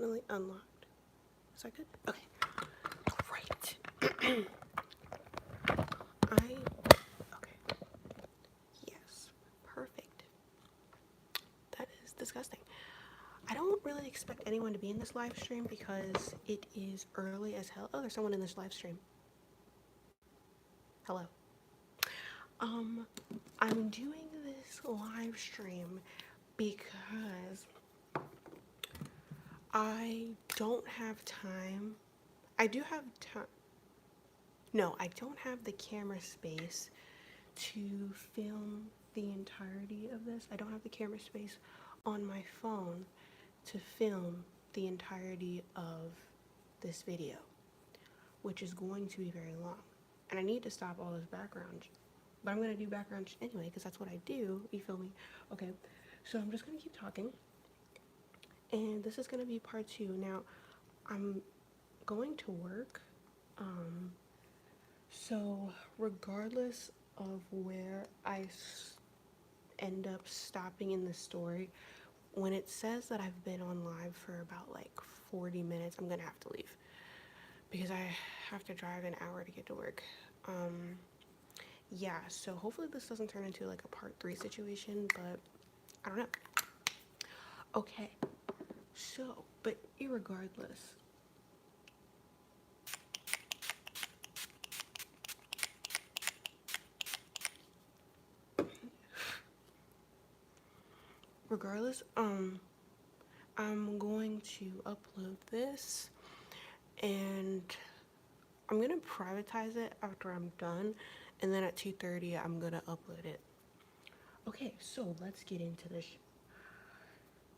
definitely unlocked. Is that good? Okay. Great. Okay. Yes. Perfect. That is disgusting. I don't really expect anyone to be in this live stream because it is early as hell. Oh, there's someone in this live stream. Hello. Um, I'm doing this live stream because I don't have time. I do have time. No, I don't have the camera space to film the entirety of this. I don't have the camera space on my phone to film the entirety of this video, which is going to be very long. And I need to stop all this background, but I'm going to do background anyway because that's what I do. You feel me? Okay, so I'm just going to keep talking, and this is going to be part 2. Now, I'm going to work, so regardless of where I end up stopping in the story, when it says that I've been on live for about like 40 minutes, I'm gonna have to leave because I have to drive an hour to get to work. Yeah, so hopefully this doesn't turn into like a part 3 situation, but I don't know. Okay, so, but irregardless, I'm going to upload this, and I'm gonna privatize it after I'm done, and then at 2:30 I'm gonna upload it. Okay, so let's get into this.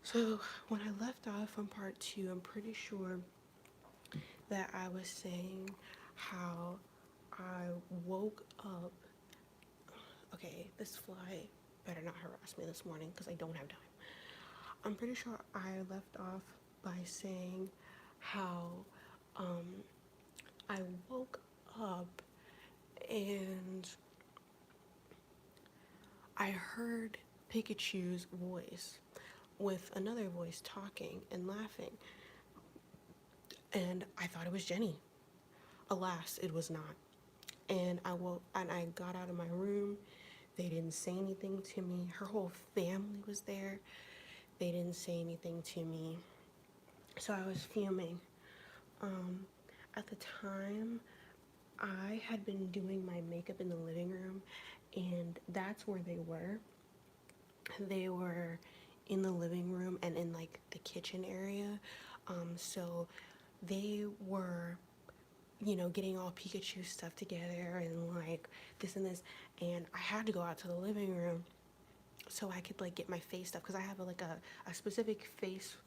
So when I left off on part 2, I'm pretty sure that I was saying how I woke up. Okay, this fly better not harass me this morning because I don't have time. I'm pretty sure I left off by saying how I woke up and I heard Pikachu's voice with another voice talking and laughing, and I thought it was Jenny. Alas, it was not. And I woke and I got out of my room. They didn't say anything to me. Her whole family was there. They didn't say anything to me. So I was fuming. At the time, I had been doing my makeup in the living room, and that's where they were. They were in the living room and in like the kitchen area. So they were, getting all Pikachu stuff together and like this and this. And I had to go out to the living room so I could like get my face stuff because I have a specific face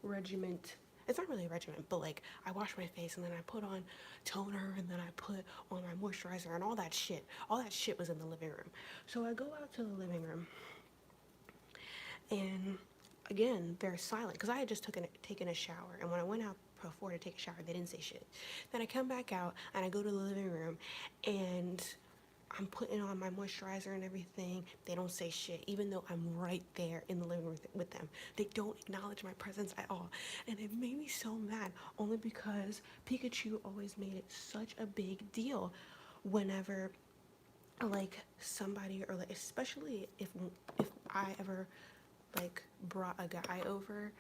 regiment. It's not really a regiment, but like I wash my face and then I put on toner and then I put on my moisturizer and all that shit. All that shit was in the living room. So I go out to the living room, and again, they're silent because I had just taken a shower, and when I went out before to take a shower, they didn't say shit. Then I come back out and I go to the living room, and I'm putting on my moisturizer and everything. They don't say shit, even though I'm right there in the living room with them. They don't acknowledge my presence at all. And it made me so mad, only because Pikachu always made it such a big deal whenever like somebody, or like especially if I ever like brought a guy over,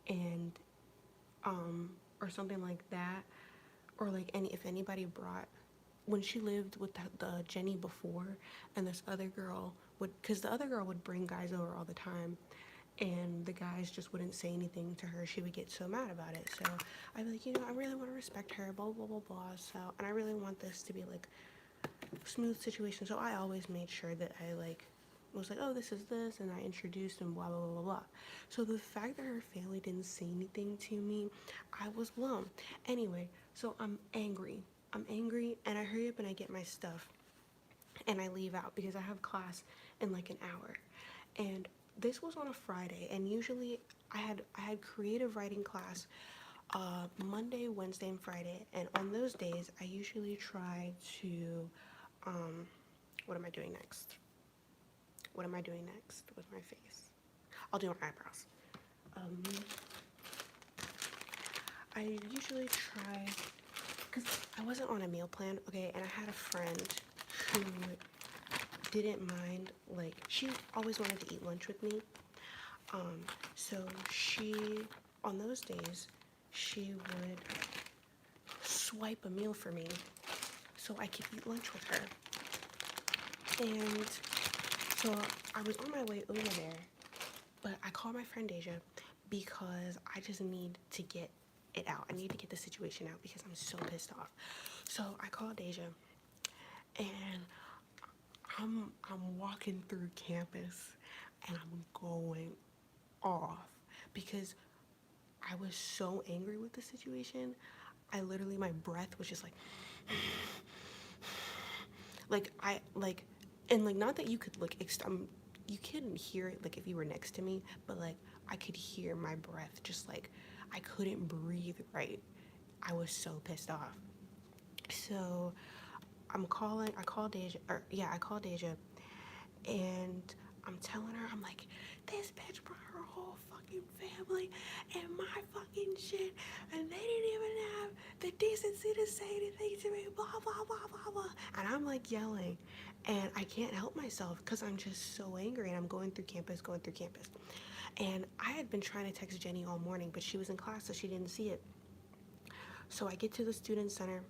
and or something like that, or like if anybody brought, when she lived with the Jenny before, and this other girl would, because the other girl would bring guys over all the time, and the guys just wouldn't say anything to her, she would get so mad about it. So I'd be like, I really want to respect her, blah blah blah blah. So, and I really want this to be like smooth situation. So I always made sure that I like was like, oh, this is this, and I introduced and blah blah blah blah blah. So the fact that her family didn't say anything to me, I was blown. Anyway, so I'm angry. And I hurry up and I get my stuff and I leave out because I have class in like an hour. And this was on a Friday, and usually I had creative writing class Monday, Wednesday, and Friday. And on those days, I usually try to what am I doing next? What am I doing next with my face? I'll do my eyebrows. I usually try, because I wasn't on a meal plan, okay, and I had a friend who didn't mind, like, she always wanted to eat lunch with me. So she, on those days, she would swipe a meal for me so I could eat lunch with her. And so I was on my way over there, but I called my friend Deja because I just need to get it out. I need to get the situation out because I'm so pissed off. So I called Deja, and I'm walking through campus, and I'm going off because I was so angry with the situation. I literally, my breath was just like, and like, not that you could like, you couldn't hear it like if you were next to me, but like I could hear my breath, just like I couldn't breathe right. I was so pissed off. So I called Deja, I called Deja, and I'm telling her, I'm like, this bitch brought her whole fucking family and my fucking shit, and they didn't even have the decency to say anything to me, blah, blah, blah, blah, blah. And I'm like yelling, and I can't help myself because I'm just so angry, and I'm going through campus. And I had been trying to text Jenny all morning, but she was in class, so she didn't see it. So I get to the student center,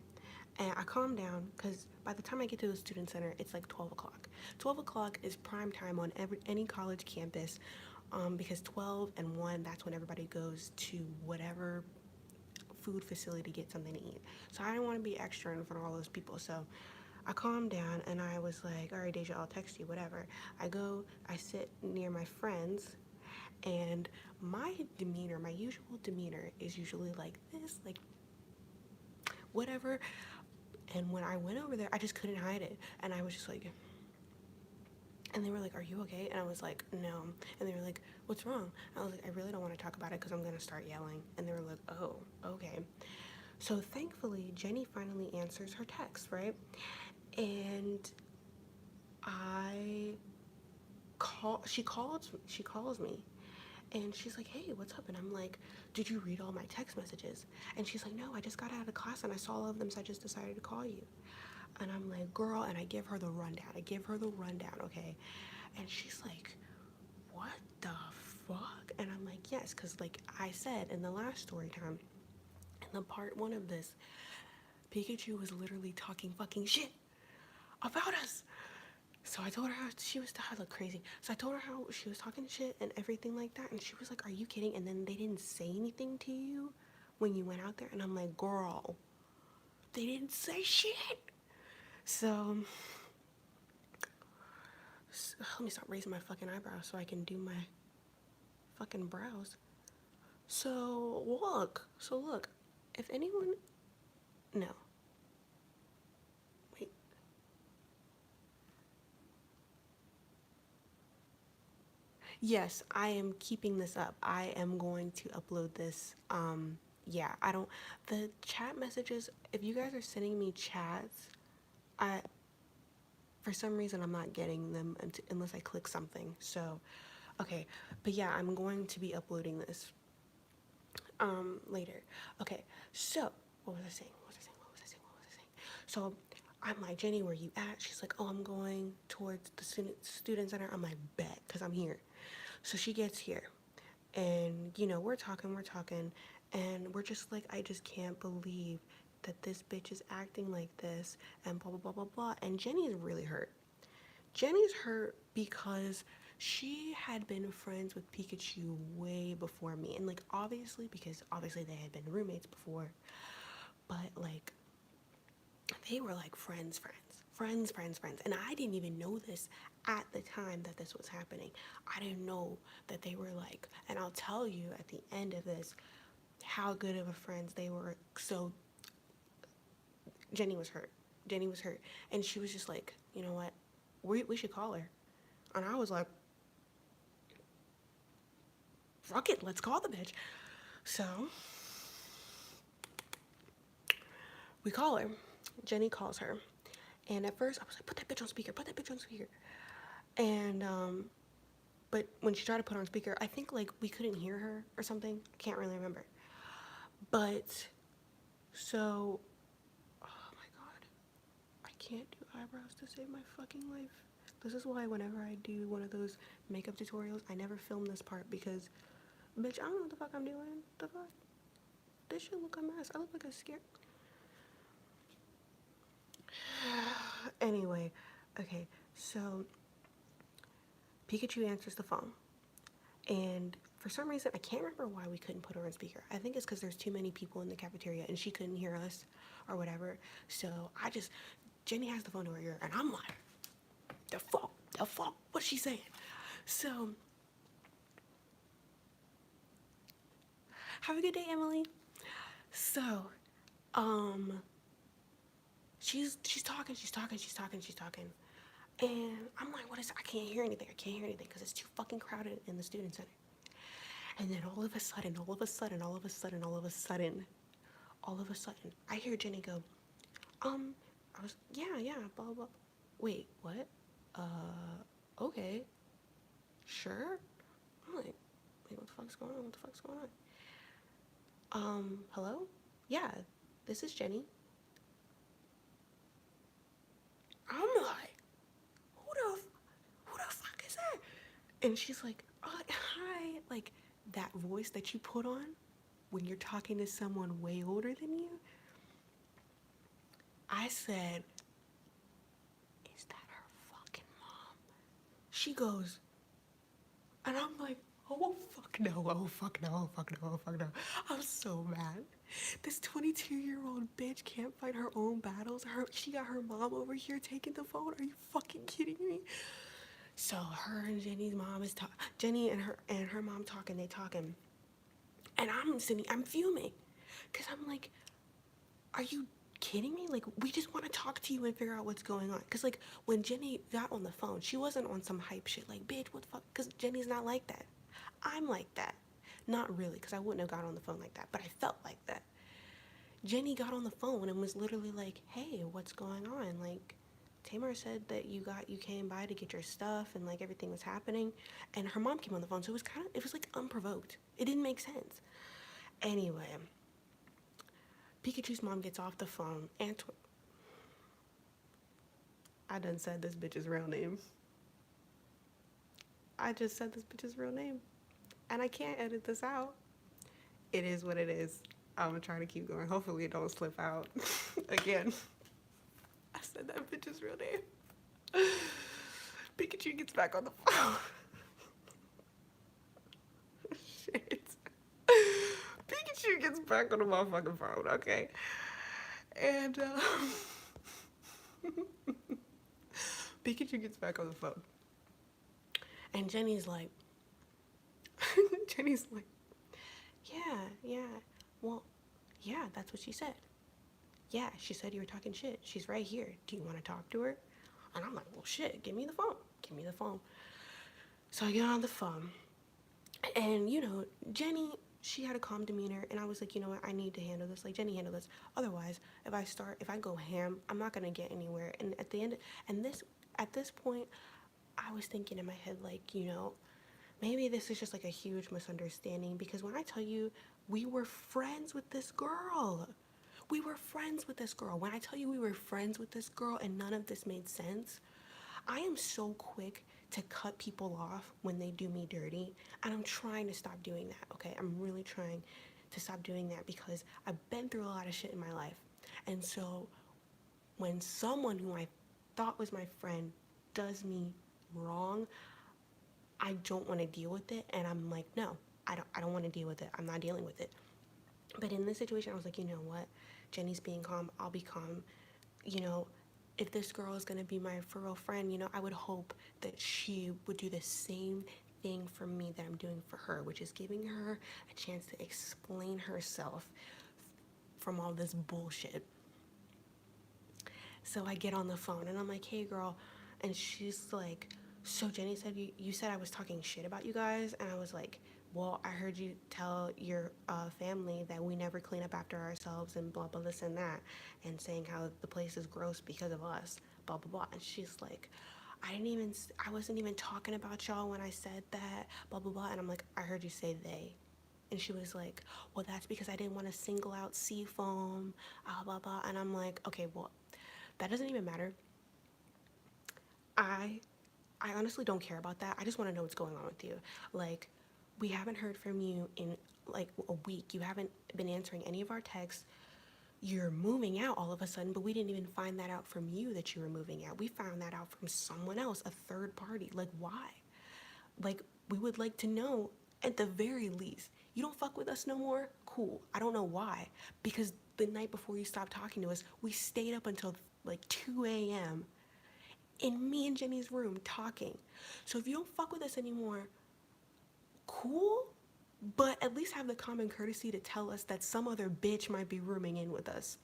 and I calm down because by the time I get to the student center, it's like 12 o'clock. 12 o'clock is prime time on any college campus, because 12 and 1, that's when everybody goes to whatever food facility to get something to eat. So I didn't want to be extra in front of all those people. So I calmed down, and I was like, all right, Deja, I'll text you, whatever. I sit near my friends, and my usual demeanor is usually like this, like whatever. And when I went over there, I just couldn't hide it. And I was just like, and they were like, are you okay? And I was like, no. And they were like, what's wrong? I was like, I really don't want to talk about it because I'm going to start yelling. And they were like, oh, okay. So thankfully, Jenny finally answers her text, right? And she calls me. And she's like, hey, what's up? And I'm like, did you read all my text messages? And she's like, no, I just got out of class and I saw all of them, so I just decided to call you. And I'm like, girl, and I give her the rundown, okay? And she's like, what the fuck? And I'm like, yes, because like I said in the last story time, in the part 1 of this, Pikachu was literally talking fucking shit about us. So I told her how I look crazy. So I told her how she was talking shit and everything like that. And she was like, are you kidding? And then they didn't say anything to you when you went out there? And I'm like, girl, they didn't say shit. So let me stop raising my fucking eyebrows so I can do my fucking brows. So look, if anyone, no. Wait. Yes, I am keeping this up. I am going to upload this. Yeah, the chat messages, if you guys are sending me chats, for some reason I'm not getting them unless I click something. So, okay. But yeah, I'm going to be uploading this, later. Okay, so, what was I saying? So, I'm like, Jenny, where you at? She's like, oh, I'm going towards the student center. I'm like, bet, because I'm here. So she gets here, and we're talking, and we're just like, I just can't believe that this bitch is acting like this, and blah blah blah blah blah. And Jenny's really hurt. Jenny's hurt because she had been friends with Pikachu way before me, and like because obviously they had been roommates before, but like they were like friends, and I didn't even know this at the time that this was happening. I didn't know that they were like, and I'll tell you at the end of this how good of a friends they were. So Jenny was hurt, and she was just like, you know what, we should call her. And I was like, fuck it, let's call the bitch. So we call her. Jenny calls her, and at first I was like, put that bitch on speaker. And but when she tried to put on speaker, I think like we couldn't hear her or something. I can't really remember. But, so, oh my god, I can't do eyebrows to save my fucking life. This is why whenever I do one of those makeup tutorials, I never film this part because, bitch, I don't know what the fuck I'm doing. The fuck? This shit look a mess. I look like a scare. Anyway, okay, so Pikachu answers the phone. And for some reason, I can't remember why we couldn't put her on speaker. I think it's because there's too many people in the cafeteria and she couldn't hear us or whatever. So Jenny has the phone to her ear and I'm like, the fuck, what's she saying? So, have a good day, Emily. So, she's talking. And I'm like, what is it? I can't hear anything because it's too fucking crowded in the student center. And then all of a sudden, I hear Jenny go, yeah, blah, blah. Wait, what? Okay, sure. I'm like, wait, what the fuck's going on? Hello? Yeah, this is Jenny. I'm like, who the fuck is that? And she's like, hi. Like, that voice that you put on when you're talking to someone way older than you. I said, is that her fucking mom? She goes, and I'm like, oh fuck no. I'm so mad. This 22-year-old bitch can't fight her own battles. She got her mom over here taking the phone. Are you fucking kidding me? So her and Jenny's mom is talking. Jenny and her mom talking. They talking, and I'm fuming, cause I'm like, are you kidding me? Like, we just want to talk to you and figure out what's going on. Cause like when Jenny got on the phone, she wasn't on some hype shit like, bitch, what the fuck? Cause Jenny's not like that. I'm like that. Not really, cause I wouldn't have got on the phone like that, but I felt like that. Jenny got on the phone and was literally like, hey, what's going on? Like, Tamara said that you came by to get your stuff and like everything was happening, and her mom came on the phone, so it was like unprovoked. It didn't make sense. Anyway, Pikachu's mom gets off the phone. I done said this bitch's real name. I just said this bitch's real name, and I can't edit this out. It is what it is. I'm gonna try to keep going. Hopefully it don't slip out again. I said that bitch's real name. Pikachu gets back on the phone. Shit. Pikachu gets back on the motherfucking phone, okay? And Pikachu gets back on the phone. And Jenny's like, yeah, well, yeah, that's what she said. Yeah, she said you were talking shit. She's right here. Do you want to talk to her? And I'm like, well, shit, give me the phone. So I get on the phone. And, Jenny, she had a calm demeanor. And I was like, you know what? I need to handle this. Like, Jenny, handle this. Otherwise, if I go ham, I'm not going to get anywhere. And at this point, I was thinking in my head, like, maybe this is just like a huge misunderstanding. Because when I tell you, we were friends with this girl. When I tell you we were friends with this girl and none of this made sense, I am so quick to cut people off when they do me dirty. And I'm trying to stop doing that, okay? I'm really trying to stop doing that because I've been through a lot of shit in my life. And so when someone who I thought was my friend does me wrong, I don't want to deal with it. And I'm like, no, I don't want to deal with it. I'm not dealing with it. But in this situation, I was like, you know what? Jenny's being calm. I'll be calm. If this girl is going to be my for real friend, I would hope that she would do the same thing for me that I'm doing for her, which is giving her a chance to explain herself from all this bullshit. So I get on the phone and I'm like, hey, girl. And she's like, so Jenny said you said I was talking shit about you guys. And I was like, well, I heard you tell your family that we never clean up after ourselves and blah, blah, this and that, and saying how the place is gross because of us, blah, blah, blah. And she's like, I wasn't even talking about y'all when I said that, blah, blah, blah. And I'm like, I heard you say they. And she was like, well, that's because I didn't want to single out Seafoam, blah, blah, blah. And I'm like, okay, well, that doesn't even matter. I honestly don't care about that. I just want to know what's going on with you. Like, we haven't heard from you in like a week. You haven't been answering any of our texts. You're moving out all of a sudden, but we didn't even find that out from you that you were moving out. We found that out from someone else, a third party. Like, why? Like, we would like to know at the very least. You don't fuck with us no more? Cool. I don't know why. Because the night before you stopped talking to us, we stayed up until like 2 a.m. in me and Jenny's room talking. So if you don't fuck with us anymore, cool, but at least have the common courtesy to tell us that some other bitch might be rooming in with us.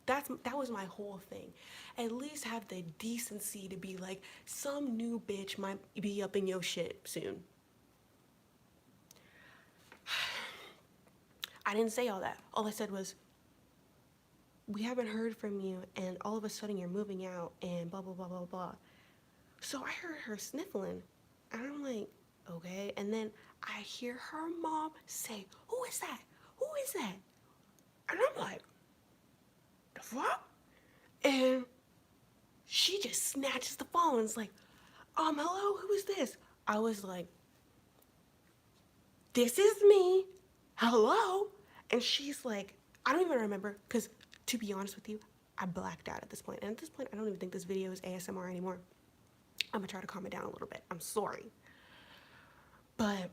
That was my whole thing. At least have the decency to be like, some new bitch might be up in your shit soon. I didn't say all that. All I said was, we haven't heard from you, and all of a sudden you're moving out, and blah, blah, blah, blah, blah. So I heard her sniffling, and I'm like, okay. And then I hear her mom say, who is that? Who is that? And I'm like, the fuck? And she just snatches the phone and is like, hello, who is this? I was like, this is me. Hello? And she's like, I don't even remember, because to be honest with you, I blacked out at this point. And at this point, I don't even think this video is ASMR anymore. I'm gonna try to calm it down a little bit. I'm sorry. But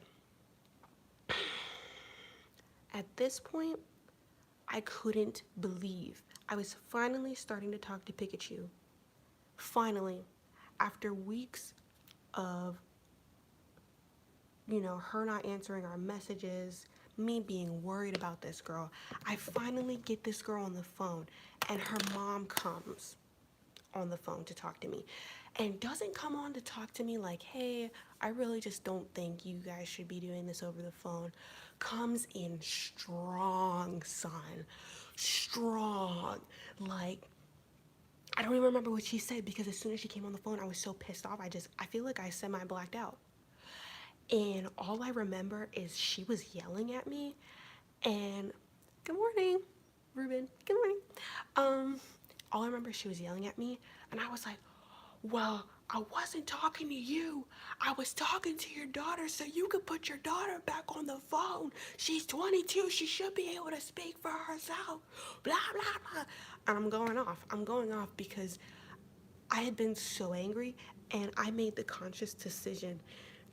at this point, I couldn't believe I was finally starting to talk to Pikachu. Finally, after weeks of, her not answering our messages, me being worried about this girl, I finally get this girl on the phone, and her mom comes on the phone to talk to me, and doesn't come on to talk to me like, hey, I really just don't think you guys should be doing this over the phone. Comes in strong, son. Strong. Like, I don't even remember what she said, because as soon as she came on the phone, I was so pissed off. I feel like I semi-blacked out. And all I remember is she was yelling at me, and good morning, Ruben, good morning. All I remember is she was yelling at me, and I was like, well, I wasn't talking to you. I was talking to your daughter so you could put your daughter back on the phone. She's 22. She should be able to speak for herself. Blah, blah, blah. And I'm going off. I'm going off because I had been so angry, and I made the conscious decision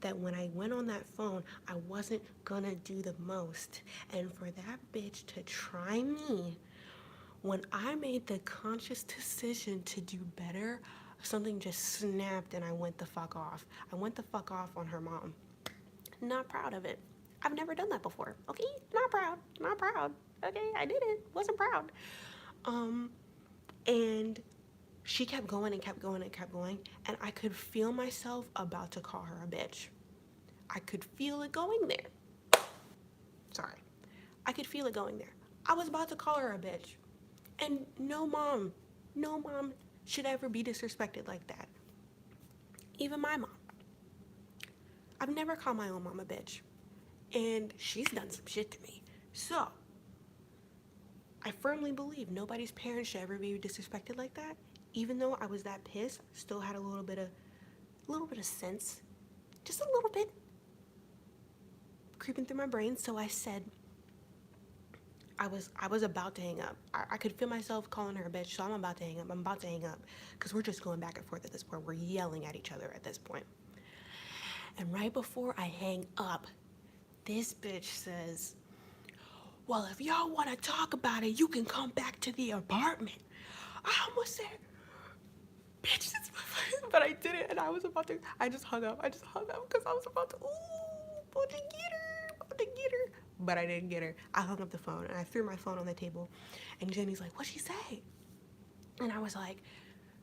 that when I went on that phone, I wasn't gonna do the most. And for that bitch to try me, when I made the conscious decision to do better, something just snapped and I went the fuck off. I went the fuck off on her mom. Not proud of it. I've never done that before, okay? Not proud, not proud. Okay, I did it, wasn't proud. And she kept going and kept going and kept going, and I could feel myself about to call her a bitch. I could feel it going there. Sorry. I could feel it going there. I was about to call her a bitch. And no mom should ever be disrespected like that. Even my mom. I've never called my own mom a bitch. And she's done some shit to me. So, I firmly believe nobody's parents should ever be disrespected like that. Even though I was that pissed, still had a little bit of sense. Just a little bit. Creeping through my brain. So I said, I was about to hang up. I could feel myself calling her a bitch, so I'm about to hang up. I'm about to hang up. Because we're just going back and forth at this point. We're yelling at each other at this point. And right before I hang up, this bitch says, well, if y'all want to talk about it, you can come back to the apartment. I almost said, bitch, that's my face. But I didn't, and I just hung up because I was about to, about to get her. But I didn't get her. I hung up the phone, and I threw my phone on the table, and Jenny's like, what'd she say? And I was like,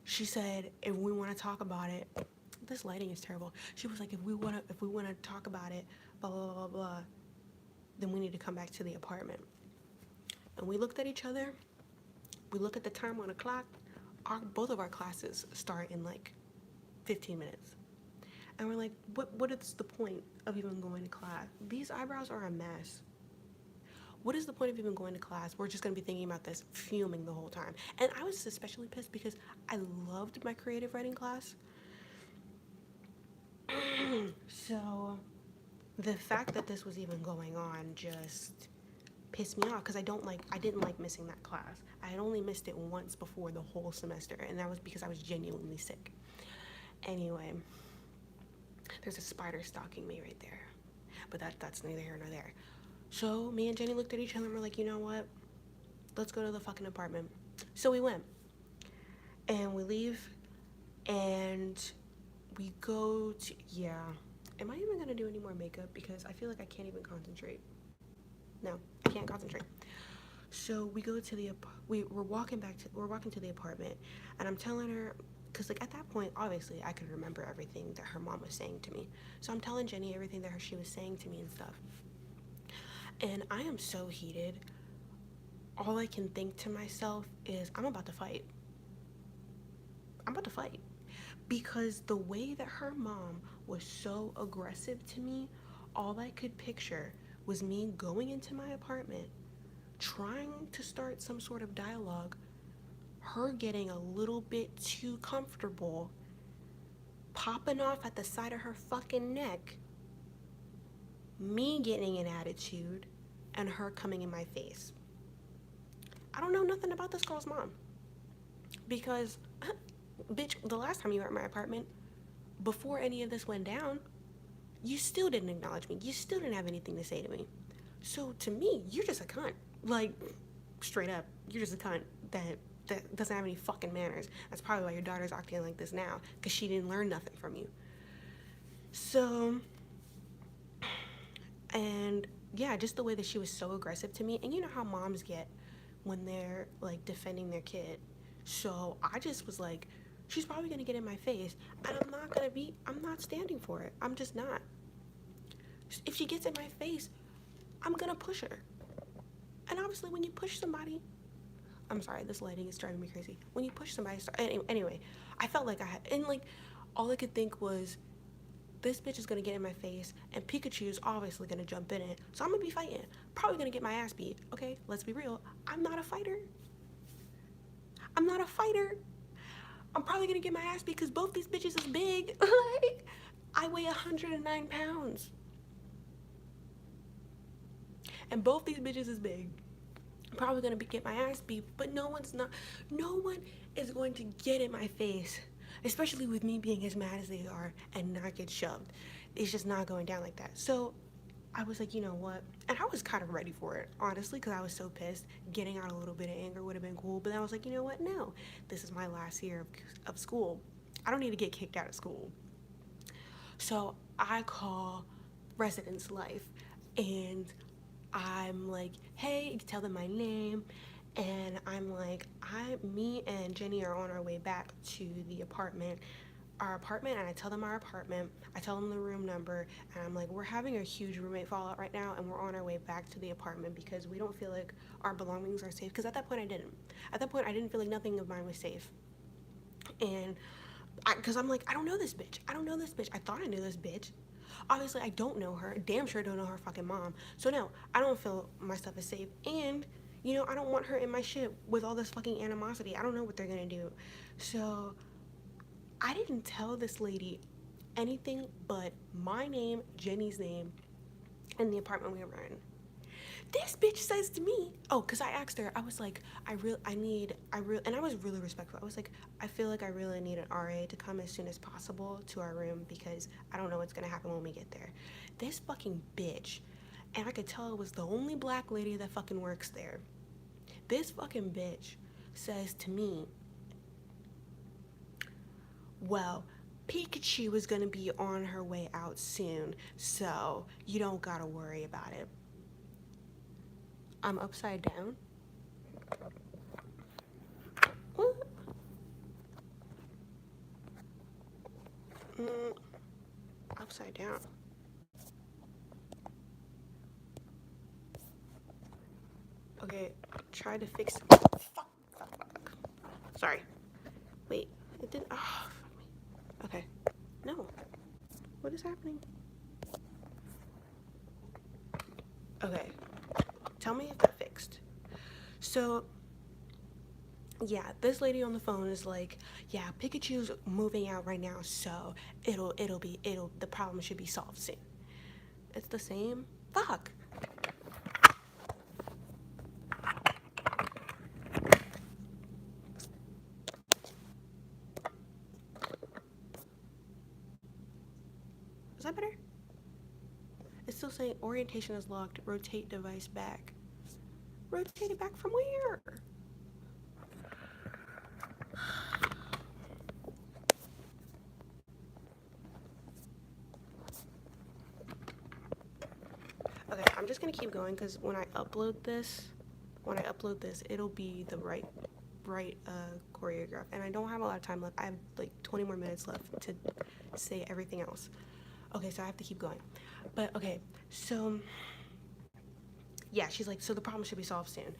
she said, if we want to talk about it, this lighting is terrible. She was like, if we want to talk about it, blah, blah, blah, blah, then we need to come back to the apartment. And we looked at each other. We looked at the time on the clock. Both of our classes start in like 15 minutes. And we're like, what is the point of even going to class? These eyebrows are a mess. what is the point of even going to class? We're just going to be thinking about this, fuming the whole time. And I was especially pissed because I loved my creative writing class. So the fact that this was even going on just pissed me off because I didn't like missing that class. I had only missed it once before the whole semester, and that was because I was genuinely sick. Anyway, there's a spider stalking me right there, but that's neither here nor there. So me and Jenny looked at each other and we're like, you know what? Let's go to the fucking apartment. So we went, and we leave, and we go to, yeah. Am I even gonna do any more makeup? Because I feel like I can't even concentrate. No, I can't concentrate. So we go to we're walking to the apartment, and I'm telling her, because like at that point, obviously I could remember everything that her mom was saying to me. So I'm telling Jenny everything that she was saying to me and stuff. And I am so heated. All I can think to myself is, I'm about to fight. Because the way that her mom was so aggressive to me, all I could picture was me going into my apartment, trying to start some sort of dialogue, her getting a little bit too comfortable, popping off at the side of her fucking neck, me getting an attitude, and her coming in my face. I don't know nothing about this girl's mom. Because, bitch, the last time you were at my apartment, before any of this went down, you still didn't acknowledge me. You still didn't have anything to say to me. So to me, you're just a cunt. Like, straight up, you're just a cunt that doesn't have any fucking manners. That's probably why your daughter's acting like this now, because she didn't learn nothing from you. So, and yeah, just the way that she was so aggressive to me. And you know how moms get when they're like defending their kid. So I just was like, she's probably gonna get in my face, and I'm not standing for it. I'm just not. If she gets in my face, I'm gonna push her. And obviously when you push somebody, I'm sorry, this lighting is driving me crazy. When you push somebody, anyway, I felt like all I could think was, this bitch is gonna get in my face, and Pikachu's obviously gonna jump in it, so I'm gonna be fighting. Probably gonna get my ass beat. Okay, let's be real. I'm not a fighter. I'm probably gonna get my ass beat because both these bitches is big. Like, I weigh 109 pounds. And both these bitches is big. I'm probably gonna get my ass beat, but no one is going to get in my face, especially with me being as mad as they are, and not get shoved. It's just not going down like that. So I was like, you know what? And I was kind of ready for it, honestly, because I was so pissed. Getting out a little bit of anger would have been cool, but then I was like, you know what? No, this is my last year of school. I don't need to get kicked out of school. So I call Residence Life, and I'm like, hey, you can tell them my name, and I'm like, me and Jenny are on our way back to our apartment, and I tell them our apartment, I tell them the room number, and I'm like, we're having a huge roommate fallout right now, and we're on our way back to the apartment because we don't feel like our belongings are safe, because at that point I didn't feel like nothing of mine was safe. And because I'm like, I don't know this bitch. I thought I knew this bitch. Obviously, I don't know her. Damn sure don't know her fucking mom. So no, I don't feel my stuff is safe. And, you know, I don't want her in my shit with all this fucking animosity. I don't know what they're gonna do. So I didn't tell this lady anything but my name, Jenny's name, and the apartment we were in. This bitch says to me, because I asked her, I was like, and I was really respectful. I was like, I feel like I really need an RA to come as soon as possible to our room because I don't know what's gonna happen when we get there. This fucking bitch, and I could tell it was the only black lady that fucking works there. This fucking bitch says to me, well, Pikachu is gonna be on her way out soon, so you don't gotta worry about it. I'm upside down. What? Upside down. Okay, try to fix. Fuck. Sorry. Wait, it didn't. Oh, fuck me. Okay. No. What is happening? Okay. Tell me if they're fixed. So yeah, this lady on the phone is like, yeah, Pikachu's moving out right now, so the problem should be solved soon. It's the same. Fuck. Is that better? It's still saying orientation is locked. Rotate device back. Rotate it back from where? Okay, I'm just gonna keep going because when I upload this, it'll be the right choreograph, and I don't have a lot of time left. I have like 20 more minutes left to say everything else. Okay, so I have to keep going. But okay, so yeah, she's like, so the problem should be solved soon.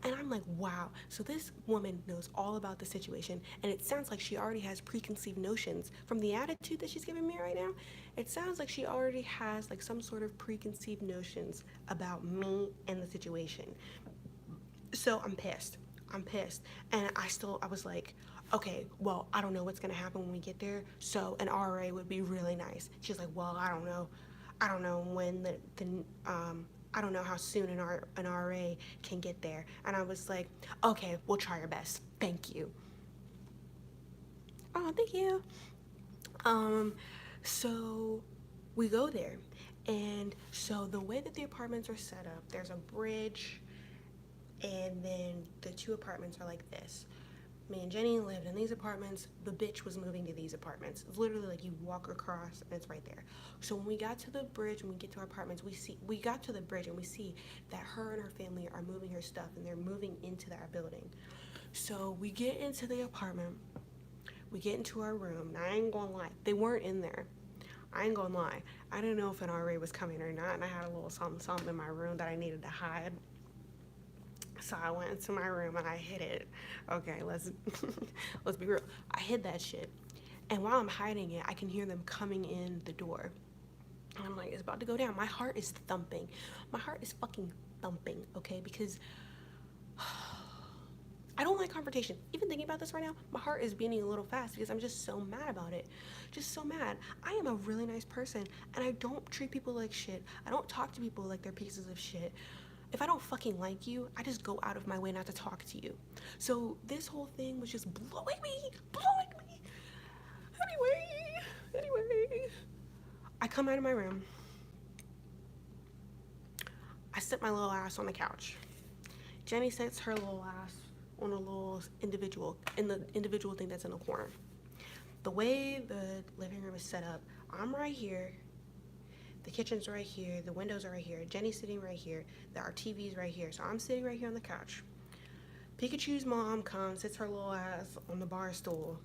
And I'm like, wow. So this woman knows all about the situation, and it sounds like she already has preconceived notions from the attitude that she's giving me right now. It sounds like she already has like some sort of preconceived notions about me and the situation. So I'm pissed. And I was like, okay, well, I don't know what's gonna happen when we get there. So an RA would be really nice. She's like, well, I don't know. When I don't know how soon an RA can get there. And I was like, okay, we'll try our best. Thank you. Oh, thank you. Um, so we go there. And so the way that the apartments are set up, there's a bridge, and then the two apartments are like this. Me and Jenny lived in these apartments. The bitch was moving to these apartments. It's literally like you walk across and it's right there. So when we got to the bridge, when we get to our apartments, we got to the bridge and we see that her and her family are moving her stuff and they're moving into that building. So we get into the apartment, we get into our room, and I ain't gonna lie, they weren't in there. I ain't gonna lie. I didn't know if an RA was coming or not, and I had a little something in my room that I needed to hide. So I went into my room and I hid it. Okay, let's be real. I hid that shit. And while I'm hiding it, I can hear them coming in the door. And I'm like, it's about to go down. My heart is thumping. My heart is fucking thumping, okay? Because I don't like confrontation. Even thinking about this right now, my heart is beating a little fast because I'm just so mad about it. Just so mad. I am a really nice person and I don't treat people like shit. I don't talk to people like they're pieces of shit. If I don't fucking like you, I just go out of my way not to talk to you. So this whole thing was just blowing me. Anyway, I come out of my room. I sit my little ass on the couch. Jenny sits her little ass on a little individual thing that's in the corner. The way the living room is set up, I'm right here. The kitchen's right here, the windows are right here, Jenny's sitting right here, our TV's right here. So I'm sitting right here on the couch. Pikachu's mom comes, sits her little ass on the bar stool,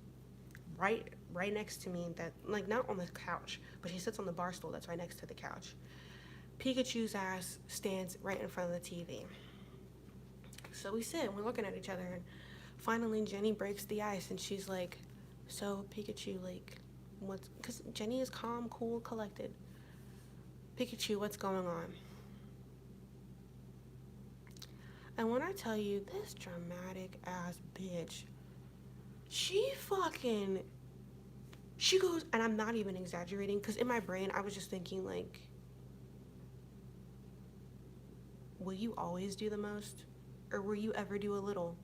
right next to me, that, like, not on the couch, but she sits on the bar stool that's right next to the couch. Pikachu's ass stands right in front of the TV. So we sit and we're looking at each other, and finally Jenny breaks the ice and she's like, so Pikachu, like, what's, because Jenny is calm, cool, collected. Pikachu, what's going on? And when I tell you, this dramatic ass bitch, she goes, and I'm not even exaggerating, because in my brain I was just thinking, like, will you always do the most? Or will you ever do a little?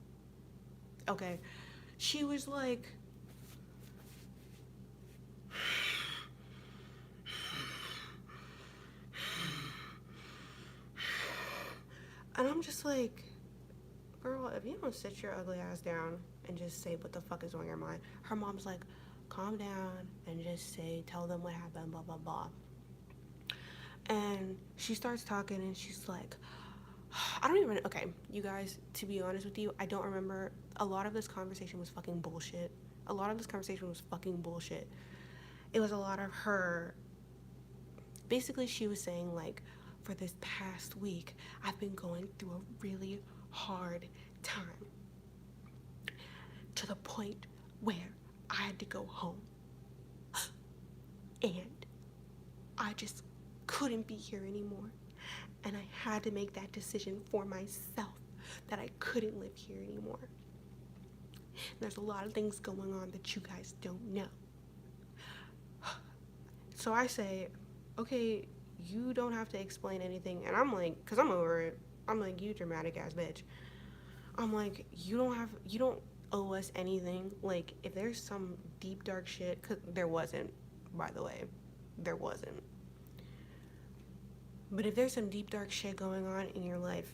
Okay. She was like, and I'm just like, girl, if you don't sit your ugly ass down and just say what the fuck is on your mind. Her mom's like, calm down and just tell them what happened, blah, blah, blah. And she starts talking and she's like, okay, you guys, to be honest with you, I don't remember. A lot of this conversation was fucking bullshit. It was a lot of her. Basically, she was saying, like, for this past week, I've been going through a really hard time, to the point where I had to go home. And I just couldn't be here anymore. And I had to make that decision for myself that I couldn't live here anymore. And there's a lot of things going on that you guys don't know. So I say, okay, you don't have to explain anything. And I'm like, because I'm over it. I'm like, you dramatic ass bitch. I'm like, you don't owe us anything. Like, if there's some deep, dark shit, because there wasn't, by the way. There wasn't. But if there's some deep, dark shit going on in your life,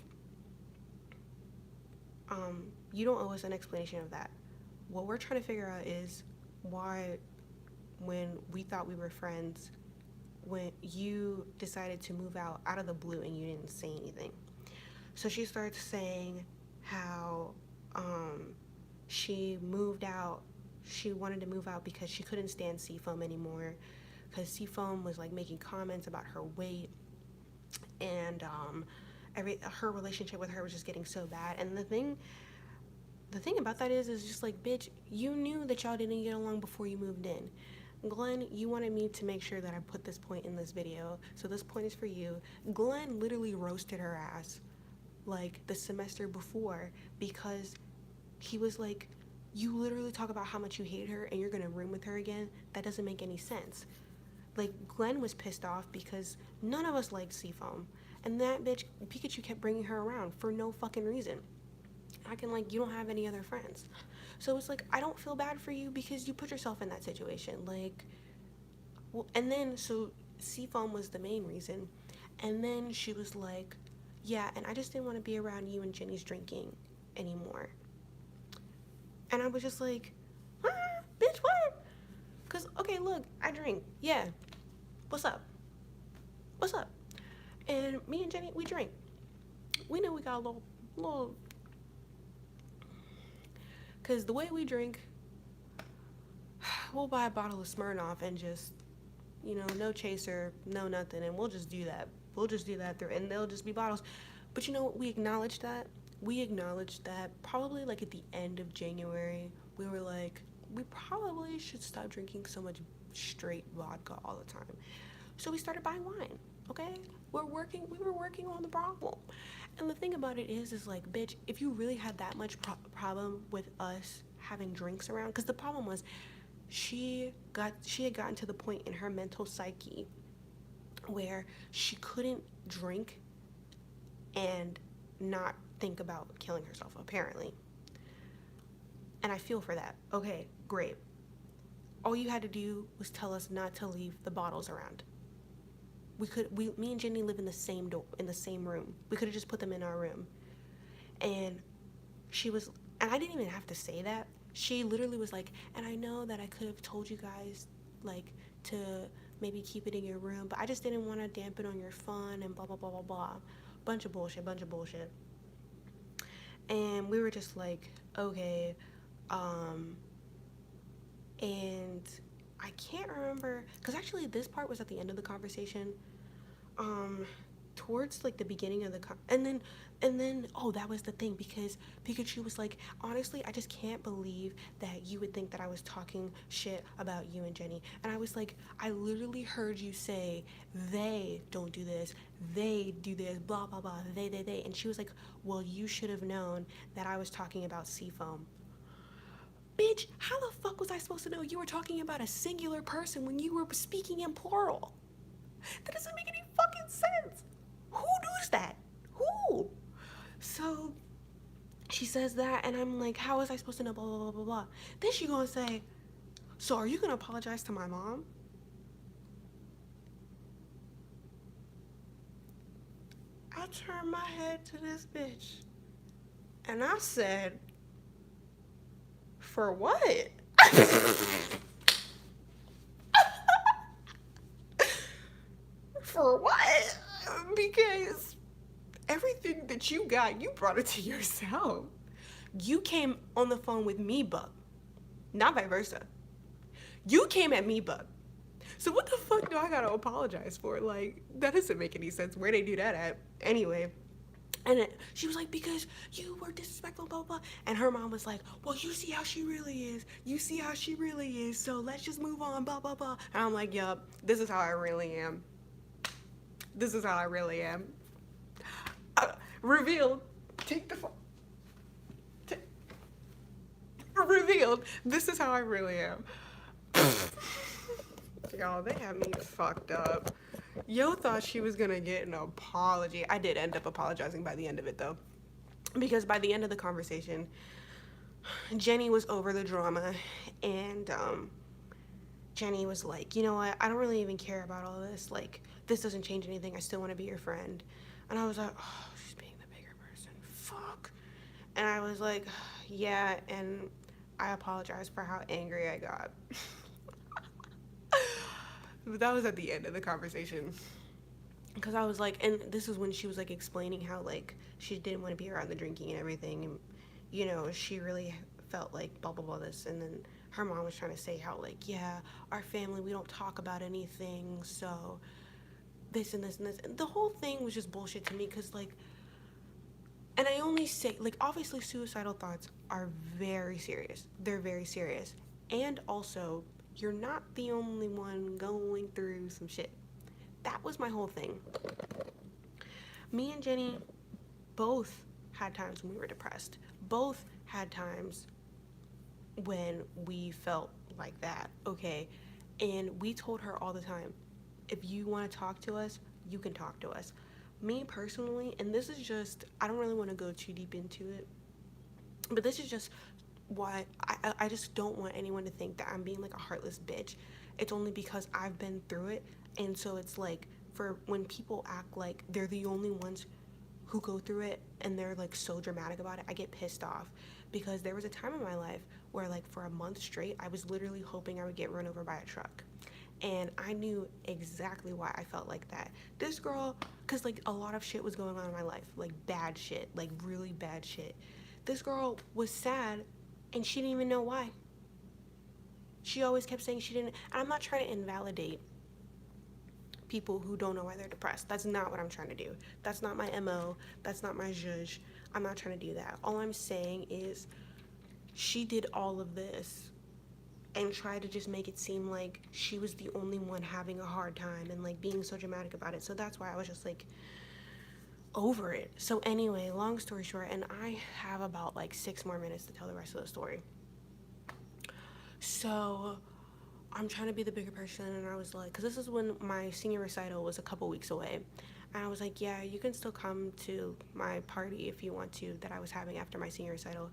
you don't owe us an explanation of that. What we're trying to figure out is why, when we thought we were friends, when you decided to move out of the blue and you didn't say anything. So she starts saying how she moved out. She wanted to move out because she couldn't stand Seafoam anymore, because Seafoam was like making comments about her weight, and her relationship with her was just getting so bad. And the thing about that is just like, bitch, you knew that y'all didn't get along before you moved in. Glenn, you wanted me to make sure that I put this point in this video, so this point is for you. Glenn literally roasted her ass like the semester before, because he was like, you literally talk about how much you hate her and you're gonna room with her again? That doesn't make any sense. Like, Glenn was pissed off because none of us liked Seafoam, and that bitch Pikachu kept bringing her around for no fucking reason, acting like you don't have any other friends. So it's like, I don't feel bad for you because you put yourself in that situation. Like, well, and then so Seafoam was the main reason, and then she was like, yeah, and I just didn't want to be around you and Jenny's drinking anymore. And I was just like, bitch, what? Because, okay, look, I drink. Yeah. What's up? What's up? And me and Jenny, we drink. We know we got a little, because the way we drink, we'll buy a bottle of Smirnoff and just, no chaser, no nothing, and we'll just do that. We'll just do that and they'll just be bottles. But we acknowledged that. We acknowledged that probably like at the end of January, we were like, we probably should stop drinking so much straight vodka all the time. So we started buying wine, okay? We were working on the problem. And the thing about it is like, bitch, if you really had that much problem with us having drinks around, because the problem was she had gotten to the point in her mental psyche where she couldn't drink and not think about killing herself, apparently. And I feel for that. Okay, great. All you had to do was tell us not to leave the bottles around. Me and Jenny live in the same room. We could have just put them in our room. And I didn't even have to say that. She literally was like, and I know that I could have told you guys, like, to maybe keep it in your room, but I just didn't want to dampen on your fun and blah, blah, blah, blah, blah. Bunch of bullshit. And we were just like, okay, and I can't remember, because actually this part was at the end of the conversation, towards like the beginning of the and then oh, that was the thing, because Pikachu was like, honestly, I just can't believe that you would think that I was talking shit about you and Jenny. And I was like, I literally heard you say, they don't do this, they do this, blah blah blah, they. And she was like, well, you should have known that I was talking about Seafoam. Bitch, how the fuck was I supposed to know you were talking about a singular person when you were speaking in plural? That doesn't make any fucking sense. Who does that? Who? So she says that, and I'm like, how was I supposed to know, blah, blah, blah, blah, blah. Then she gonna say, so are you gonna apologize to my mom? I turned my head to this bitch, and I said, for what? For what? Because everything that you got, you brought it to yourself. You came on the phone with me, Buck. Not vice versa. You came at me, Buck. So what the fuck do I gotta apologize for? Like, that doesn't make any sense. Where they do that at? Anyway. And she was like, because you were disrespectful, blah, blah. And her mom was like, well, you see how she really is. You see how she really is. So let's just move on, blah, blah, blah. And I'm like, yup, this is how I really am. This is how I really am. Revealed. Take the phone. Revealed. This is how I really am. Y'all, they have me fucked up. Yo thought she was gonna get an apology. I did end up apologizing by the end of it though. Because by the end of the conversation, Jenny was over the drama, and Jenny was like, you know what, I don't really even care about all this. Like, this doesn't change anything. I still want to be your friend. And I was like, oh, she's being the bigger person. Fuck. And I was like, yeah, and I apologize for how angry I got. But that was at the end of the conversation. Because I was like, and this is when she was like explaining how like she didn't want to be around the drinking and everything. And, you know, she really felt like blah, blah, blah this. And then her mom was trying to say how like, yeah, our family, we don't talk about anything. So this and this and this. And the whole thing was just bullshit to me because like, and I only say, like, obviously suicidal thoughts are very serious. They're very serious. And also, you're not the only one going through some shit. That was my whole thing. Me and Jenny both had times when we were depressed. Both had times when we felt like that, okay? And we told her all the time, if you want to talk to us, you can talk to us. Me personally, and this is just, I don't really want to go too deep into it, but this is just why I just don't want anyone to think that I'm being like a heartless bitch. It's only because I've been through it. And so it's like, for when people act like they're the only ones who go through it and they're like so dramatic about it, I get pissed off. Because there was a time in my life where like for a month straight, I was literally hoping I would get run over by a truck. And I knew exactly why I felt like that. This girl, because like a lot of shit was going on in my life, like bad shit, like really bad shit. This girl was sad and she didn't even know why. She always kept saying she didn't, and I'm not trying to invalidate people who don't know why they're depressed. That's not what I'm trying to do. That's not my MO. That's not my zhuzh. I'm not trying to do that. All I'm saying is she did all of this and tried to just make it seem like she was the only one having a hard time and like being so dramatic about it. So that's why I was just like over it. So anyway, long story short, and I have about like 6 more minutes to tell the rest of the story. So I'm trying to be the bigger person, and I was like, because this is when my senior recital was a couple weeks away, and I was like, yeah, you can still come to my party if you want to, that I was having after my senior recital.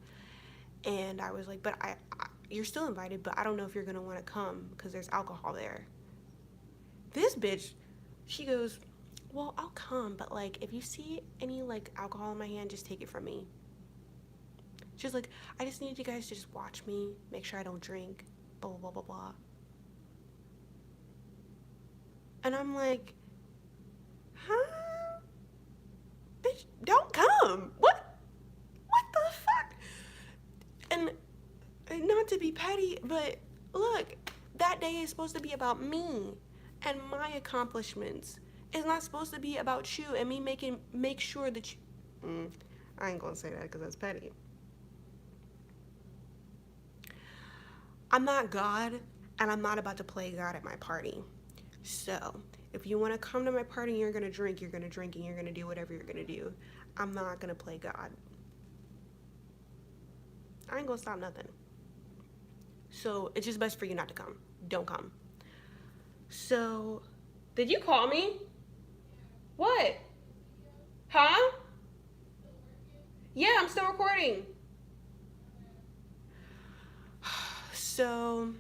And I was like, but I you're still invited, but I don't know if you're gonna want to come because there's alcohol there. This bitch, she goes, well, I'll come, but like if you see any like alcohol in my hand, just take it from me. She's like, I just need you guys to just watch me, make sure I don't drink, blah, blah, blah, blah, blah. And I'm like, huh? Bitch, don't come. What the fuck? And not to be petty, but look, that day is supposed to be about me and my accomplishments. It's not supposed to be about you and me make sure that you... I ain't gonna say that because that's petty. I'm not God, and I'm not about to play God at my party. So, if you want to come to my party and you're going to drink, you're going to drink, and you're going to do whatever you're going to do. I'm not going to play God. I ain't going to stop nothing. So, it's just best for you not to come. Don't come. So, did you call me? What? Huh? Yeah, I'm still recording. So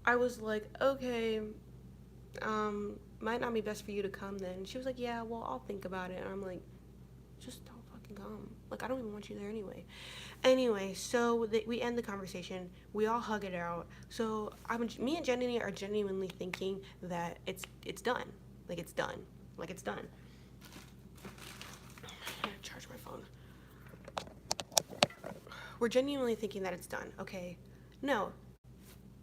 I was like, okay, might not be best for you to come then. She was like, yeah, well, I'll think about it. And I'm like, just don't fucking come. Like, I don't even want you there anyway. Anyway, so we end the conversation. We all hug it out. So me and Jenny are genuinely thinking that it's done. Like, it's done. Like, it's done. I'm gonna charge my phone. We're genuinely thinking that it's done, okay? No.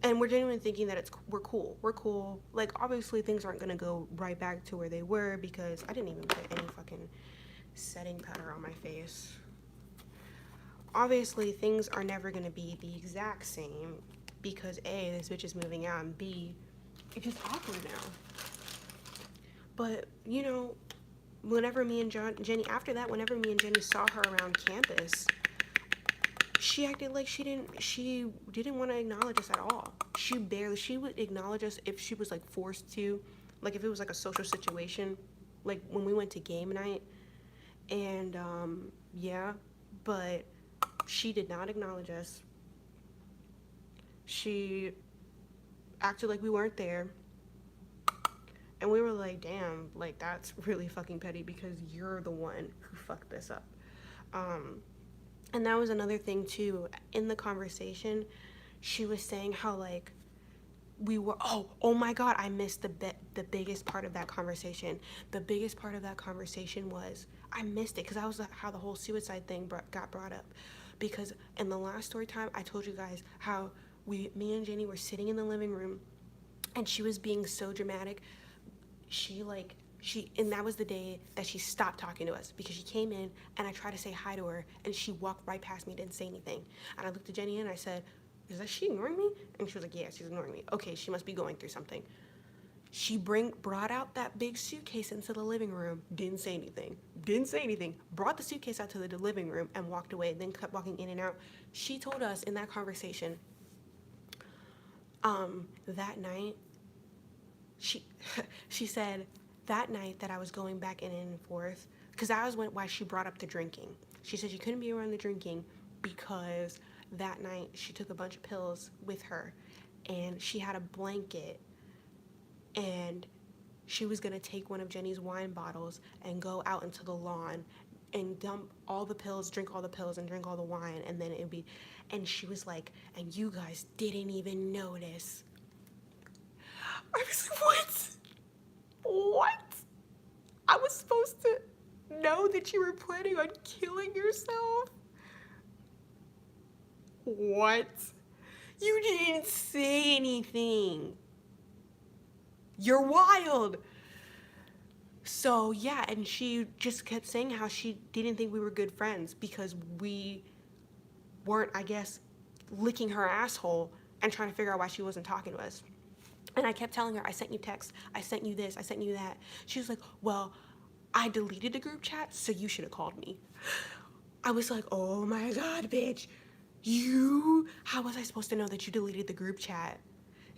And we're genuinely thinking that we're cool. We're cool. Like, obviously, things aren't gonna go right back to where they were because I didn't even put any fucking setting powder on my face. Obviously, things are never gonna be the exact same because A, this bitch is moving out, and B, it's just awkward now. But, you know, whenever me and Jenny, after that, whenever me and Jenny saw her around campus, she acted like she didn't want to acknowledge us at all. She would acknowledge us if she was like forced to, like if it was like a social situation, like when we went to game night, and yeah, but she did not acknowledge us. She acted like we weren't there. And we were like, damn, like that's really fucking petty because you're the one who fucked this up. Um, and that was another thing too. In the conversation, she was saying how like we were, oh my god, I missed the biggest part of that conversation. The biggest part of that conversation was I missed it because that was how the whole suicide thing got brought up. Because in the last story time, I told you guys how me and Jenny were sitting in the living room, and she was being so dramatic. And that was the day that she stopped talking to us because she came in and I tried to say hi to her and she walked right past me, didn't say anything. And I looked at Jenny and I said, is that she ignoring me? And she was like, yeah, she's ignoring me. Okay, she must be going through something. She brought out that big suitcase into the living room, didn't say anything, brought the suitcase out to the living room and walked away, then kept walking in and out. She told us in that conversation, that night, she said that night that I was going back in and forth, because that was why she brought up the drinking. She said she couldn't be around the drinking because that night she took a bunch of pills with her and she had a blanket and she was going to take one of Jenny's wine bottles and go out into the lawn and dump all the pills, drink all the pills and drink all the wine, and then it'd be, and she was like, and you guys didn't even notice. I was like, what? I was supposed to know that you were planning on killing yourself? What? You didn't say anything. You're wild. So yeah, and she just kept saying how she didn't think we were good friends because we weren't, I guess, licking her asshole and trying to figure out why she wasn't talking to us. And I kept telling her, I sent you texts, I sent you this, I sent you that. She was like, well, I deleted the group chat, so you should have called me. I was like, oh my god, bitch. How was I supposed to know that you deleted the group chat?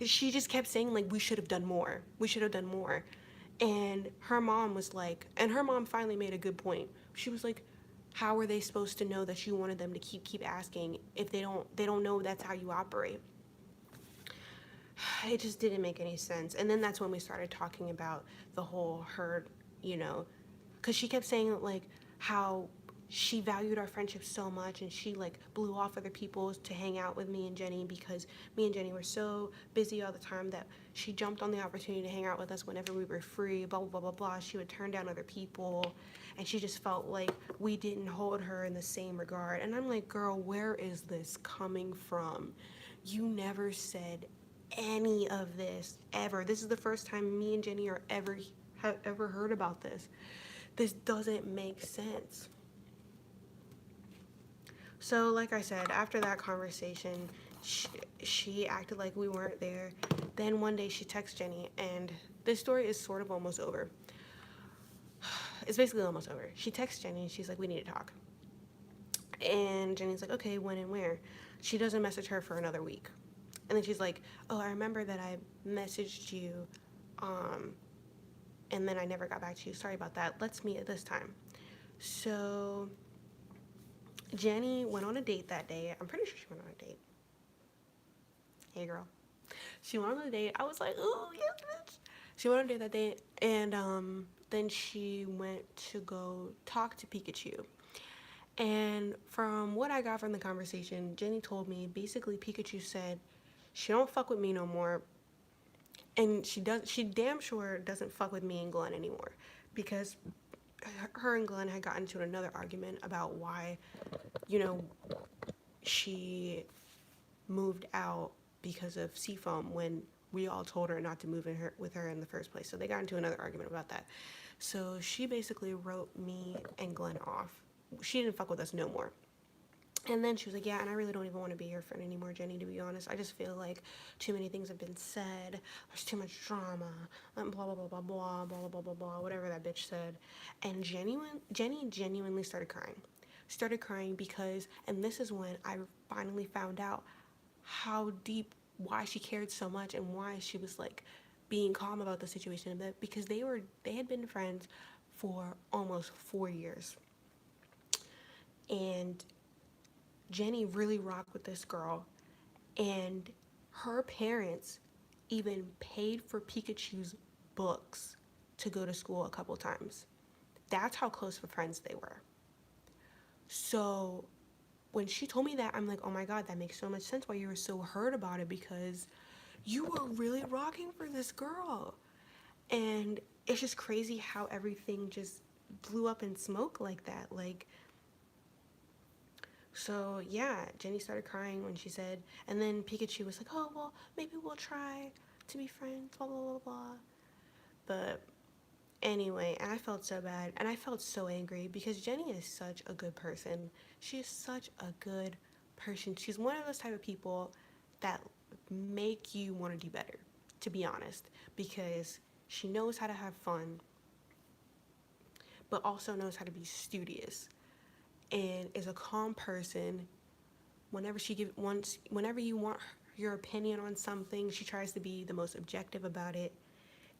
She just kept saying, like, we should have done more. And her mom was like, and her mom finally made a good point. She was like, how are they supposed to know that you wanted them to keep asking if they don't know that's how you operate? It just didn't make any sense. And then that's when we started talking about the whole her, because she kept saying like how she valued our friendship so much and she like blew off other people to hang out with me and Jenny because me and Jenny were so busy all the time that she jumped on the opportunity to hang out with us whenever we were free, blah, blah, blah, blah, blah. She would turn down other people and she just felt like we didn't hold her in the same regard. And I'm like, girl, where is this coming from? You never said any of this ever. This is the first time me and Jenny have ever heard about this. This doesn't make sense. So like I said, after that conversation, she acted like we weren't there. Then one day she texts Jenny, and this story is sort of almost over. It's basically almost over. She texts Jenny and she's like, we need to talk. And Jenny's like, okay, when and where? She doesn't message her for another week. And then she's like, oh, I remember that I messaged you, and then I never got back to you. Sorry about that. Let's meet at this time. So Jenny went on a date that day. I'm pretty sure she went on a date. Hey, girl. She went on a date. I was like, oh, yes, bitch. She went on a date that day, and then she went to go talk to Pikachu. And from what I got from the conversation, Jenny told me, basically Pikachu said, she don't fuck with me no more, and she damn sure doesn't fuck with me and Glenn anymore, because her and Glenn had gotten into another argument about why, she moved out because of Seafoam when we all told her not to move with her in the first place. So they got into another argument about that. So she basically wrote me and Glenn off. She didn't fuck with us no more. And then she was like, yeah, and I really don't even want to be your friend anymore, Jenny, to be honest. I just feel like too many things have been said. There's too much drama. Blah, blah, blah, blah, blah, blah, blah, blah, blah, whatever that bitch said. And Jenny genuinely started crying. Started crying because, and this is when I finally found out how deep, why she cared so much and why she was like being calm about the situation. Because they had been friends for almost 4 years. And Jenny really rocked with this girl, and her parents even paid for Pikachu's books to go to school a couple times. That's how close of friends they were. So when she told me that, I'm like, oh my God, that makes so much sense why you were so hurt about it, because you were really rocking for this girl. And it's just crazy how everything just blew up in smoke like that. Like, so yeah, Jenny started crying when she said, and then Pikachu was like, oh, well, maybe we'll try to be friends, blah, blah, blah, blah. But anyway, and I felt so bad, and I felt so angry because Jenny is such a good person. She is such a good person. She's one of those type of people that make you want to do better, to be honest, because she knows how to have fun, but also knows how to be studious, and is a calm person. Whenever you want your opinion on something, she tries to be the most objective about it.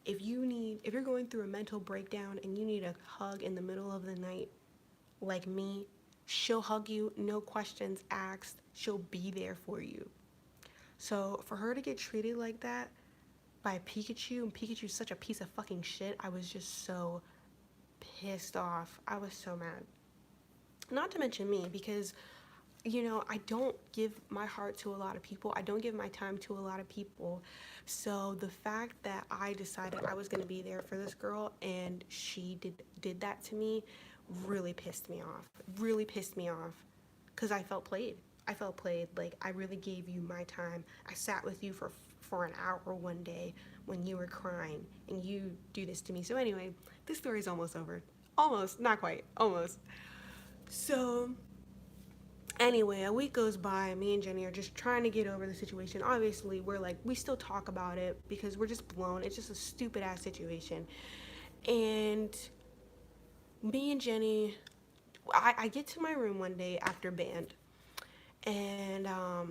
If you're going through a mental breakdown and you need a hug in the middle of the night, like me, she'll hug you, no questions asked. She'll be there for you. So for her to get treated like that by Pikachu, and Pikachu's such a piece of fucking shit, I was just so pissed off. I was so mad. Not to mention me, because I don't give my heart to a lot of people. I don't give my time to a lot of people. So the fact that I decided I was going to be there for this girl and she did that to me really pissed me off. Really pissed me off because I felt played. I felt played. Like, I really gave you my time. I sat with you for an hour one day when you were crying, and you do this to me. So anyway, this story's almost over. Almost, not quite, almost. So anyway, a week goes by. Me and Jenny are just trying to get over the situation. Obviously, we still talk about it because we're just blown. It's just a stupid ass situation. And me and Jenny, I get to my room one day after band, and I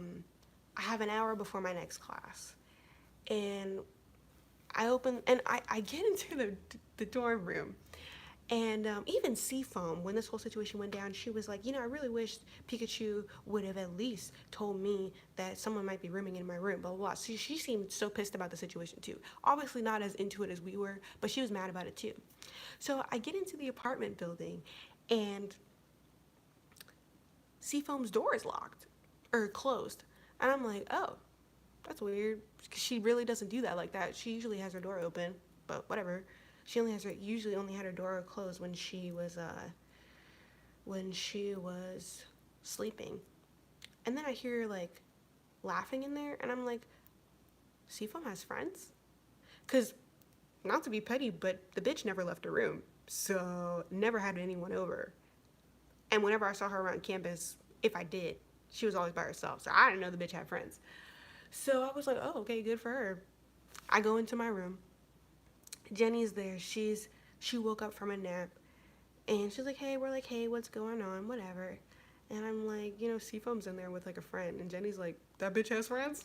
have an hour before my next class. And I get into the dorm room. And even Seafoam, when this whole situation went down, she was like, I really wished Pikachu would have at least told me that someone might be rooming in my room, blah, blah, blah. So she seemed so pissed about the situation, too. Obviously not as into it as we were, but she was mad about it, too. So I get into the apartment building, and Seafoam's door is locked, or closed. And I'm like, oh, that's weird, because she really doesn't do that like that. She usually has her door open, but whatever. She usually only had her door closed when she was sleeping. And then I hear like laughing in there, and I'm like, Seafoam has friends? Cause not to be petty, but the bitch never left her room, so never had anyone over. And whenever I saw her around campus, if I did, she was always by herself. So I didn't know the bitch had friends. So I was like, oh, okay, good for her. I go into my room. Jenny's there. She woke up from a nap, and she's like, hey, we're like, hey, what's going on? Whatever. And I'm like, Seafoam's in there with like a friend. And Jenny's like, that bitch has friends?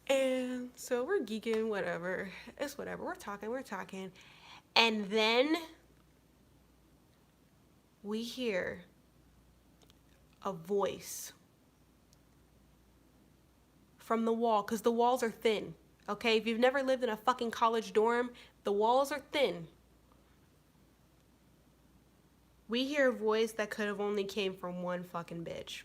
And so we're geeking, whatever. It's whatever. We're talking. And then we hear a voice from the wall, because the walls are thin. Okay, if you've never lived in a fucking college dorm, the walls are thin. We hear a voice that could have only came from one fucking bitch.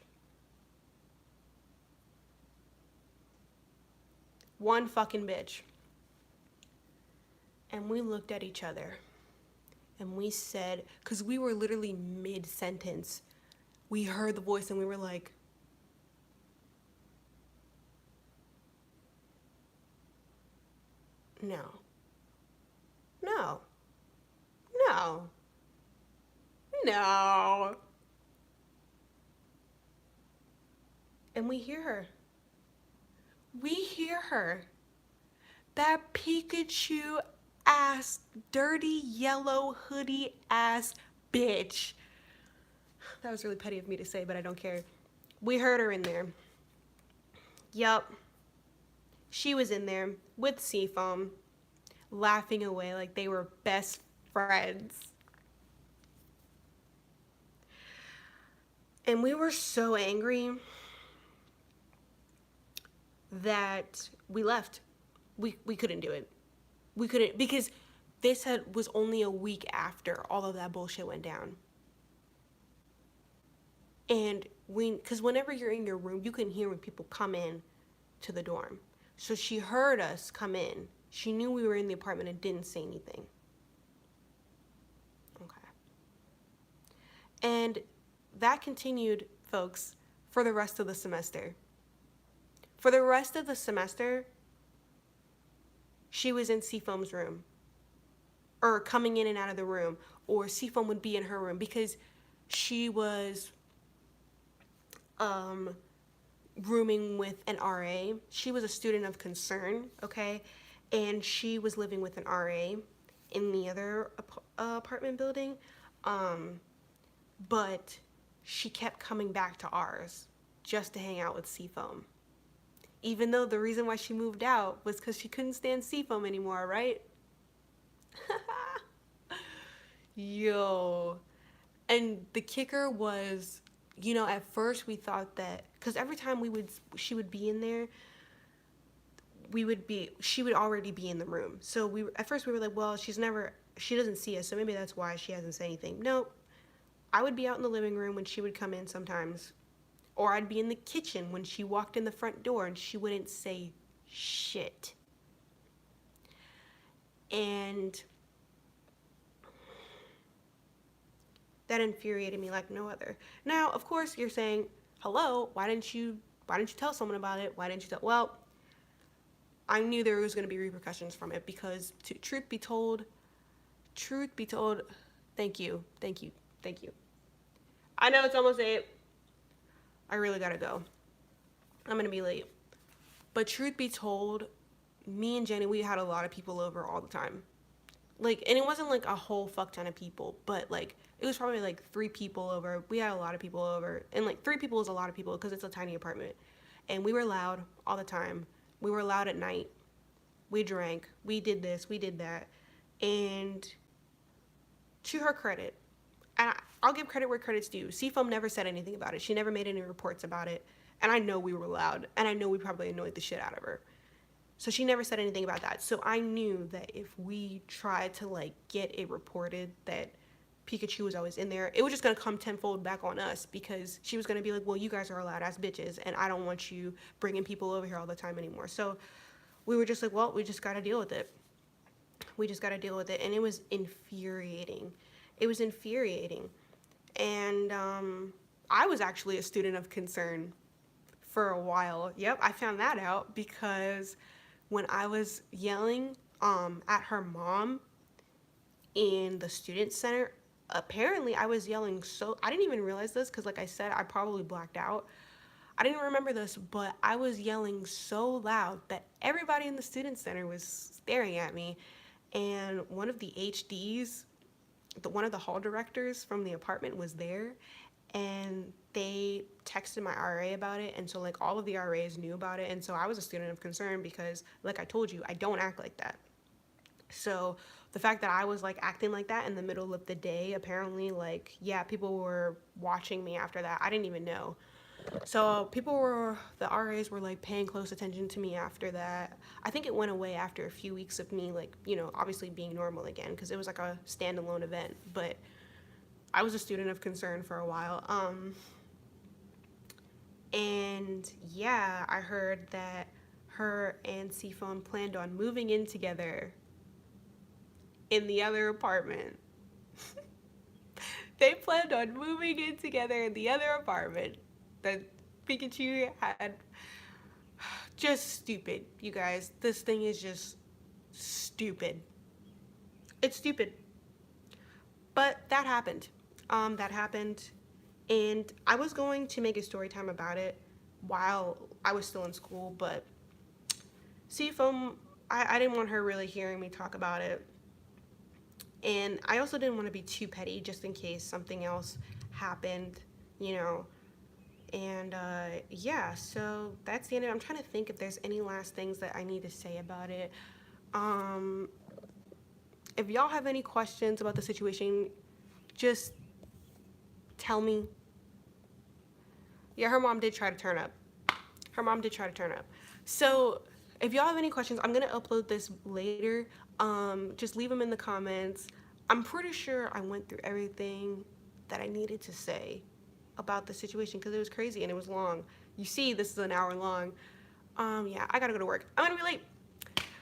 One fucking bitch. And we looked at each other, and we said, because we were literally mid-sentence, we heard the voice and we were like, no, no, no, no. And we hear her. We hear her. That Pikachu ass, dirty yellow hoodie ass bitch. That was really petty of me to say, but I don't care. We heard her in there. Yup. She was in there with Seafoam, laughing away like they were best friends. And we were so angry that we left. We couldn't do it. We couldn't, because this was only a week after all of that bullshit went down. And because whenever you're in your room, you can hear when people come in to the dorm. So she heard us come in. She knew we were in the apartment and didn't say anything. Okay. And that continued, folks, for the rest of the semester. For the rest of the semester, she was in Seafoam's room, or coming in and out of the room, or Seafoam would be in her room because she was rooming with an RA. She was a student of concern, okay? And she was living with an RA in the other apartment building. But she kept coming back to ours just to hang out with Seafoam. Even though the reason why she moved out was because she couldn't stand Seafoam anymore, right? Yo. And the kicker was, you know, at first we thought that, because every time she would be in there, she would already be in the room. So at first we were like, well, she doesn't see us, so maybe that's why she hasn't said anything. Nope. I would be out in the living room when she would come in sometimes. Or I'd be in the kitchen when she walked in the front door and she wouldn't say shit. And that infuriated me like no other. Now, of course, you're saying, hello, why didn't you tell someone about it? Why didn't you tell? Well, I knew there was going to be repercussions from it because, truth be told, thank you. I know it's almost 8. I really gotta go. I'm gonna be late. But truth be told, me and Jenny, we had a lot of people over all the time. Like, and it wasn't like a whole fuck ton of people, but like, it was probably like 3 people over. We had a lot of people over. And like 3 people is a lot of people because it's a tiny apartment. And we were loud all the time. We were loud at night. We drank. We did this. We did that. And to her credit, and I'll give credit where credit's due, Seafoam never said anything about it. She never made any reports about it. And I know we were loud. And I know we probably annoyed the shit out of her. So she never said anything about that. So I knew that if we tried to like get it reported that Pikachu was always in there, it was just going to come tenfold back on us because she was going to be like, well, you guys are loud ass bitches and I don't want you bringing people over here all the time anymore. So we were just like, well, we just got to deal with it. And it was infuriating. And I was actually a student of concern for a while. Yep, I found that out because when I was yelling at her mom in the student center, apparently I was yelling I didn't even realize this because like I said, I probably blacked out. I didn't remember this, but I was yelling so loud that everybody in the student center was staring at me. And one of the HDs, one of the hall directors from the apartment was there, and they texted my RA about it, and so like all of the RAs knew about it, and so I was a student of concern because like I told you, I don't act like that. So the fact that I was like acting like that in the middle of the day, apparently like, yeah, people were watching me after that. I didn't even know. So the RAs were like paying close attention to me after that. I think it went away after a few weeks of me like, you know, obviously being normal again because it was like a standalone event, but I was a student of concern for a while. And yeah, I heard that her and Seafoam planned on moving in together in the other apartment. They planned on moving in together in the other apartment that Pikachu had. Just stupid, you guys. This thing is just stupid. It's stupid. But that happened. And I was going to make a story time about it, while I was still in school, but I didn't want her really hearing me talk about it. And I also didn't want to be too petty just in case something else happened, you know. And yeah, so that's the end of it. I'm trying to think if there's any last things that I need to say about it. Um, if y'all have any questions about the situation, just tell me. Yeah, her mom did try to turn up. Her mom did try to turn up. So if y'all have any questions, I'm gonna upload this later. Just leave them in the comments. I'm pretty sure I went through everything that I needed to say about the situation because it was crazy and it was long. You see, this is an hour long. Yeah, I gotta go to work. I'm gonna be late.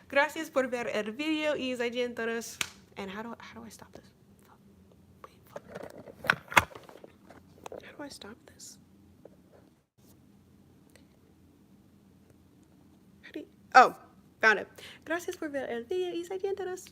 Gracias por ver el video y todos. And how do I stop this? Wait, how do I stop this? Oh, found it. Gracias por ver el video y todos.